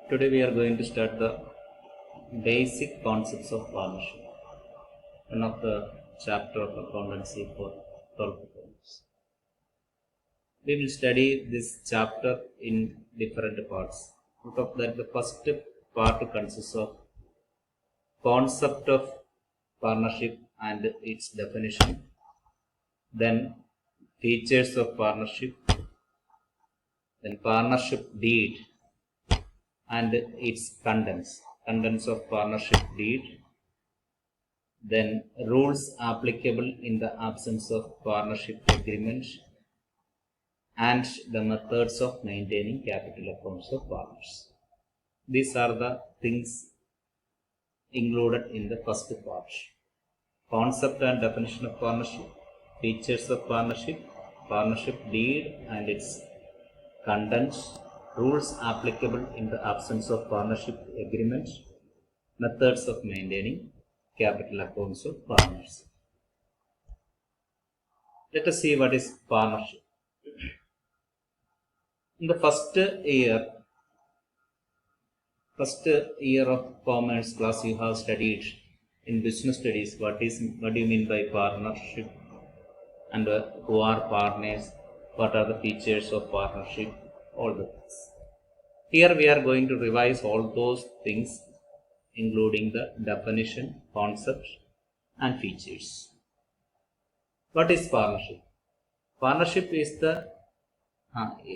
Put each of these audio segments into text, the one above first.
Today we are going to start the basic concepts of partnership, one of the chapter of accountancy for 12th accounts. We will study this chapter in different parts. Out of that, the first part consists of concept of partnership and its definition, then features of partnership, then partnership deed and its contents of partnership deed, then rules applicable in the absence of partnership agreement, and the methods of maintaining capital accounts of partners. These are the things included in the first part. Concept and definition of partnership, features of partnership, partnership deed and its contents, rules applicable in the absence of partnership agreement, methods of maintaining capital accounts of partners. Let us see what is partnership. In the first year of commerce class, you have studied in business studies what do you mean by partnership, and who are partners, what are the features of partnership, all the things. Here we are going to revise all those things, including the definition, concept and features. What is partnership? Partnership is the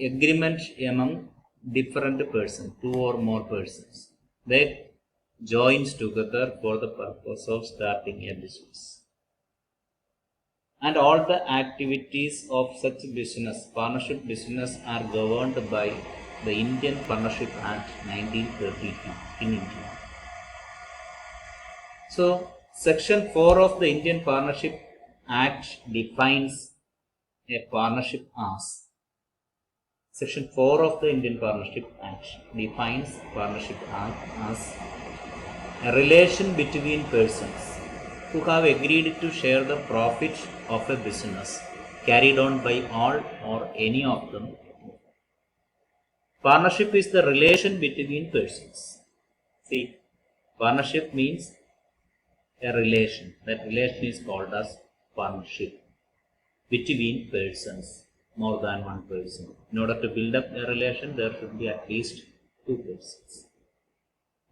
agreement among different persons, two or more persons. They joins together for the purpose of starting a business. And all the activities of such business, partnership business, are governed by the Indian Partnership Act 1932 in India. So, Section 4 of the Indian Partnership Act defines a partnership as Section 4 of the Indian Partnership Act defines partnership as a relation between persons who have agreed to share the profit of a business carried on by all or any of them. Partnership is the relation between persons. See, partnership means a relation. That relation is called as partnership between persons, more than one person. In order to build up a relation, there should be at least two persons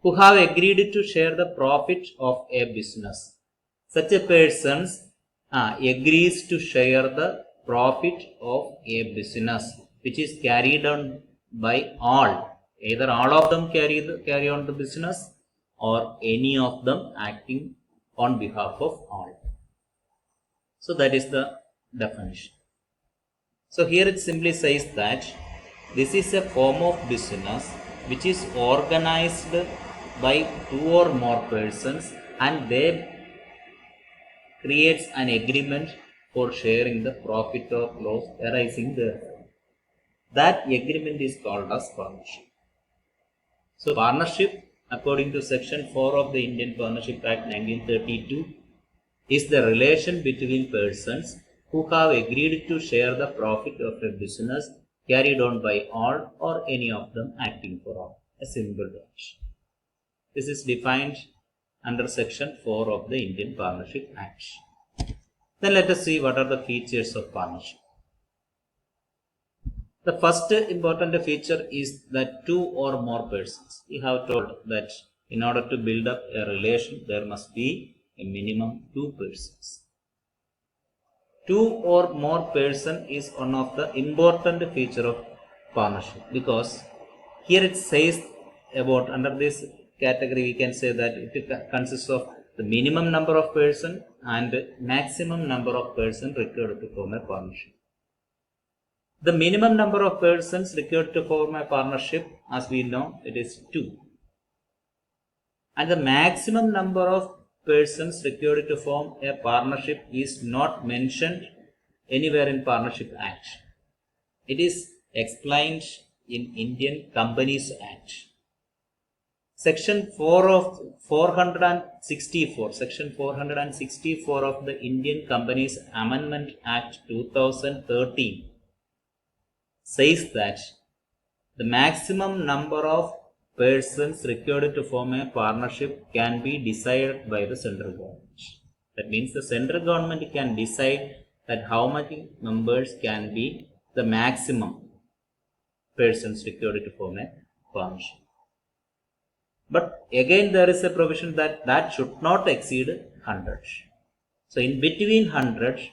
who have agreed to share the profit of a business. Such a person agrees to share the profit of a business which is carried on by all. Either all of them carry on the business or any of them acting on behalf of all. So that is the definition. So here it simply says that this is a form of business which is organized by two or more persons, and they creates an agreement for sharing the profit or loss arising therefrom. That agreement is called as partnership. So partnership, according to Section 4 of the Indian Partnership Act 1932, is the relation between persons who have agreed to share the profit of a business carried on by all or any of them acting for all. A simple definition. This is defined under Section 4 of the Indian Partnership Act. Then let us see what are the features of partnership. The first important feature is that two or more persons. We have told that in order to build up a relation, there must be a minimum two persons. Two or more person is one of the important feature of partnership, because here it says about, under this category we can say that it consists of the minimum number of person and maximum number of person required to form a partnership. The minimum number of persons required to form a partnership, as we know, it is 2. And the maximum number of persons required to form a partnership is not mentioned anywhere in Partnership Act. It is explained in Indian Companies Act. Section 464 of the Indian Companies Amendment Act 2013 says that the maximum number of persons required to form a partnership can be decided by the central government. That means the central government can decide that how many members can be the maximum persons required to form a partnership. But again there is a provision that should not exceed 100. So in between 100,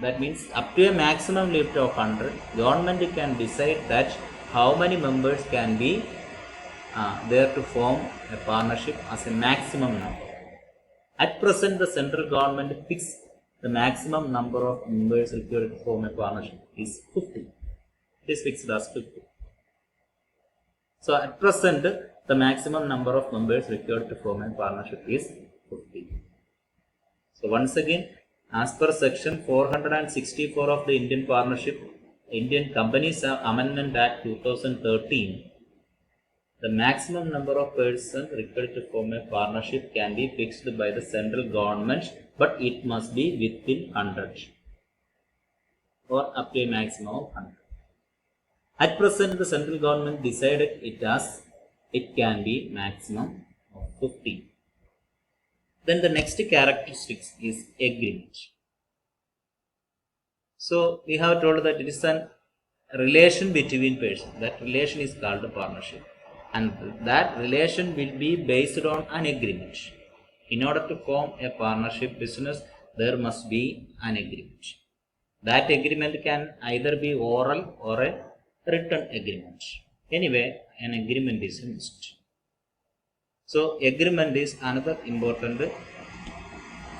that means up to a maximum limit of 100, government can decide that how many members can be there to form a partnership as a maximum number. At present, the central government fixed the maximum number of members required to form a partnership is 50. It is fixed as 50. So at present, the maximum number of members required to form a partnership is 50. So once again, as per section 464 of the Indian Companies Amendment Act 2013, the maximum number of persons required to form a partnership can be fixed by the central government, but it must be within 100 or up to a maximum of 100. At present, the central government decided it can be maximum of 50. Then the next characteristics is agreement. So we have told that it is a relation between persons. That relation is called a partnership, and that relation will be based on an agreement. In order to form a partnership business, there must be an agreement. That agreement can either be oral or a written agreement. Anyway, an agreement is a must. So agreement is another important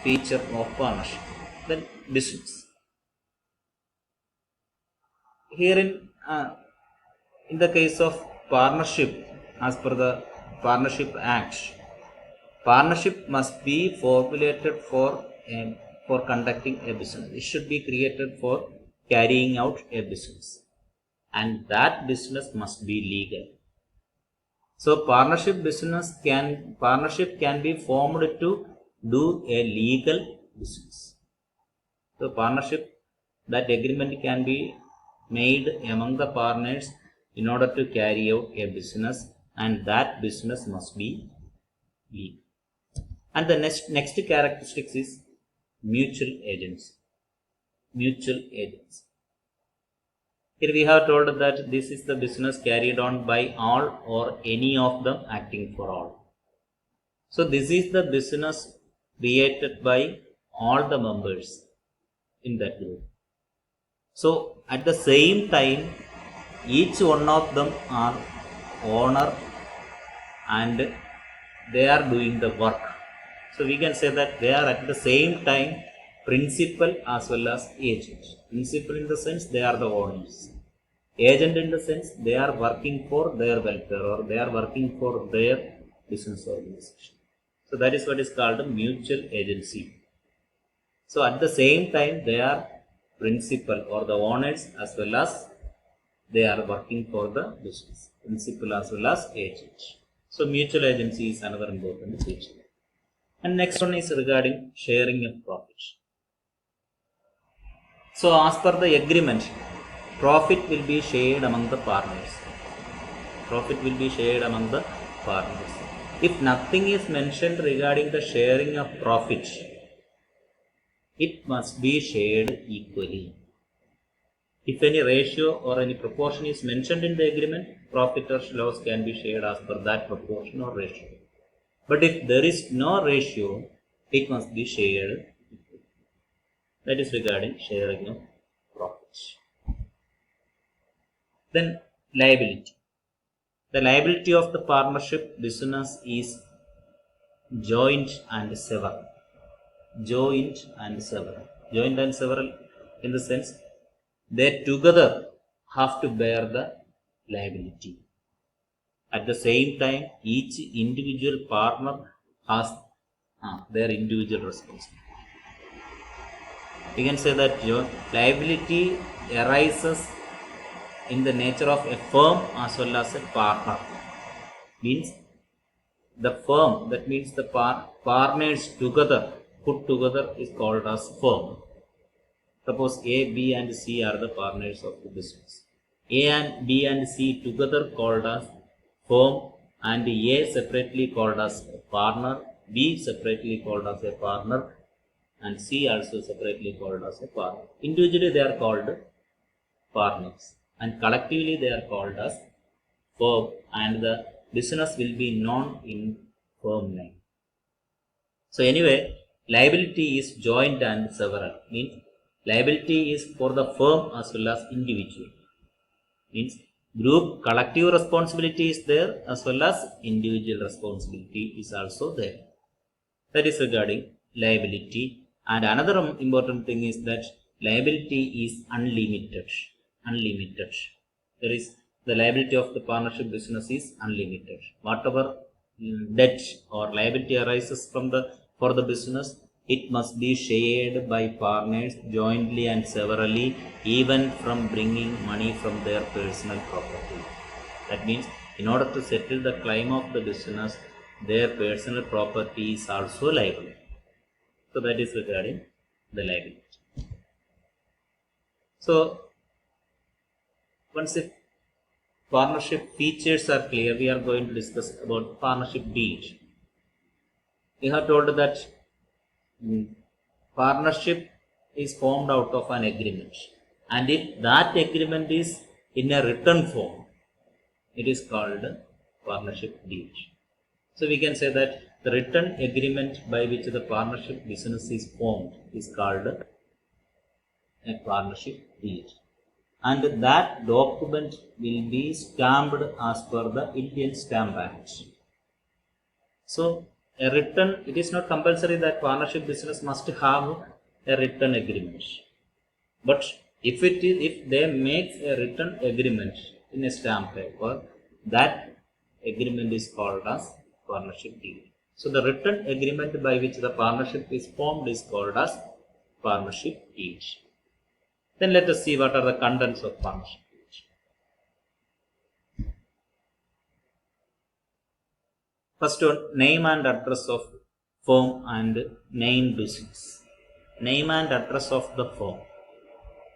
feature of partnership. Then business. Here in the case of partnership, as per the Partnership Act, partnership must be formulated for conducting a business. It should be created for carrying out a business, and that business must be legal. So partnership can be formed to do a legal business. So partnership, that agreement can be made among the partners in order to carry out a business, and that business must be legal. And the next characteristics is mutual agency. Mutual agency. Here we have told that this is the business carried on by all or any of them acting for all. So this is the business created by all the members in that group. So at the same time, each one of them are owner and they are doing the work. So we can say that they are at the same time principal as well as agent. Principal in the sense they are the owners. Agent in the sense they are working for their welfare or they are working for their business organization. So that is what is called a mutual agency. So at the same time they are principal or the owners as well as they are working for the business. Principal as well as agent. So mutual agency is another important feature. And next one is regarding sharing of profit. So as per the agreement, profit will be shared among the partners. Profit will be shared among the partners. If nothing is mentioned regarding the sharing of profit, it must be shared equally. If any ratio or any proportion is mentioned in the agreement, profit or loss can be shared as per that proportion or ratio. But if there is no ratio, it must be shared. That is regarding sharing of profits. Then liability. The liability of the partnership business is joint and several. Joint and several. Joint and several in the sense they together have to bear the liability. At the same time, each individual partner has their individual responsibility. We can say that liability arises in the nature of a firm as well as a partner. Means the firm, that means the partners together, put together is called as firm. Suppose A, B and C are the partners of the business. A and B and C together called as firm and A separately called as a partner, B separately called as a partner, and C also separately called as a partner. Individually they are called partners and collectively they are called as firm, and the business will be known in firm name. So anyway, liability is joint and several, means liability is for the firm as well as individual, means group collective responsibility is there as well as individual responsibility is also there. That is regarding liability. And another important thing is that liability is unlimited. There is the liability of the partnership business is unlimited. Whatever debt or liability arises from for the business, it must be shared by partners jointly and severally, even from bringing money from their personal property. That means in order to settle the claim of the business, their personal property is also liable. So that is regarding the liability. So once if partnership features are clear, we are going to discuss about partnership deed. We have told that partnership is formed out of an agreement, and if that agreement is in a written form, it is called partnership deed. So we can say that the written agreement by which the partnership business is formed is called a partnership deed, and that document will be stamped as per the Indian Stamp Act. So a written, it is not compulsory that partnership business must have a written agreement, but if they make a written agreement in a stamp paper, that agreement is called as partnership deed. So the written agreement by which the partnership is formed is called as partnership deed. Then let us see what are the contents of partnership deed. First one, name and address of firm and main business. Name and address of the firm.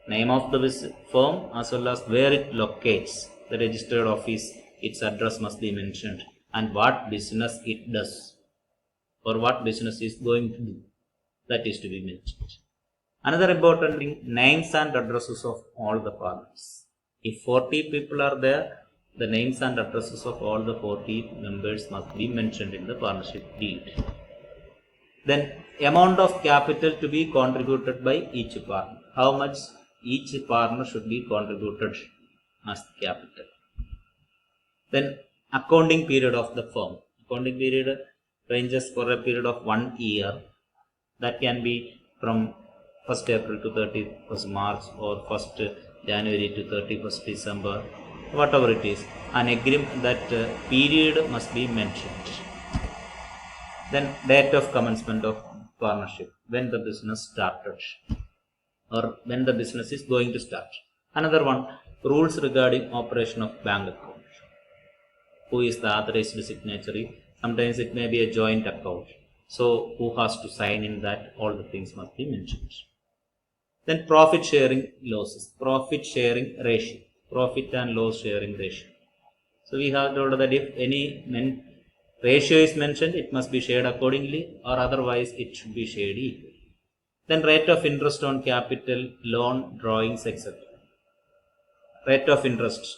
Name of the firm as well as where it locates, the registered office, its address must be mentioned, and what business it does or what business is going to do, that is to be mentioned. Another important thing, names and addresses of all the partners. If 40 people are there, the names and addresses of all the 40 members must be mentioned in the partnership deed. Then amount of capital to be contributed by each partner. How much each partner should be contributed as capital. Then accounting period of the firm. Accounting period ranges for a period of 1 year. That can be from 1st April to 31st March or 1st January to 31st December, whatever it is. An agreement, that period must be mentioned. Then date of commencement of partnership, when the business started or when the business is going to start. Another one, rules regarding operation of bank account. Who is the authorized signatory? Sometimes it may be a joint account. So who has to sign in that? All the things must be mentioned. Then profit sharing losses, profit sharing ratio, profit and loss sharing ratio. So we have told that if any ratio is mentioned, it must be shared accordingly, or otherwise it should be shared equally. Then rate of interest on capital, loan, drawings, etc. Rate of interest,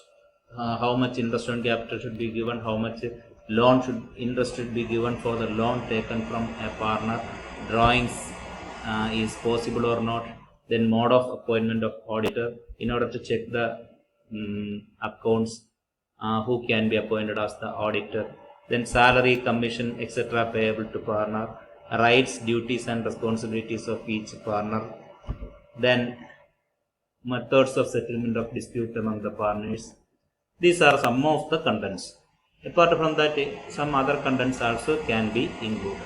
how much interest on capital should be given, how much interest should be given for the loan taken from a partner, drawings is possible or not. Then mode of appointment of auditor in order to check the accounts, who can be appointed as the auditor. Then salary, commission, etc. payable to partner, rights, duties and responsibilities of each partner. Then methods of settlement of dispute among the partners. These are some of the contents. Apart from that, some other contents also can be included.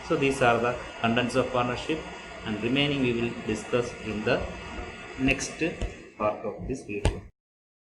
So these are the contents of partnership, and remaining we will discuss in the next part of this video.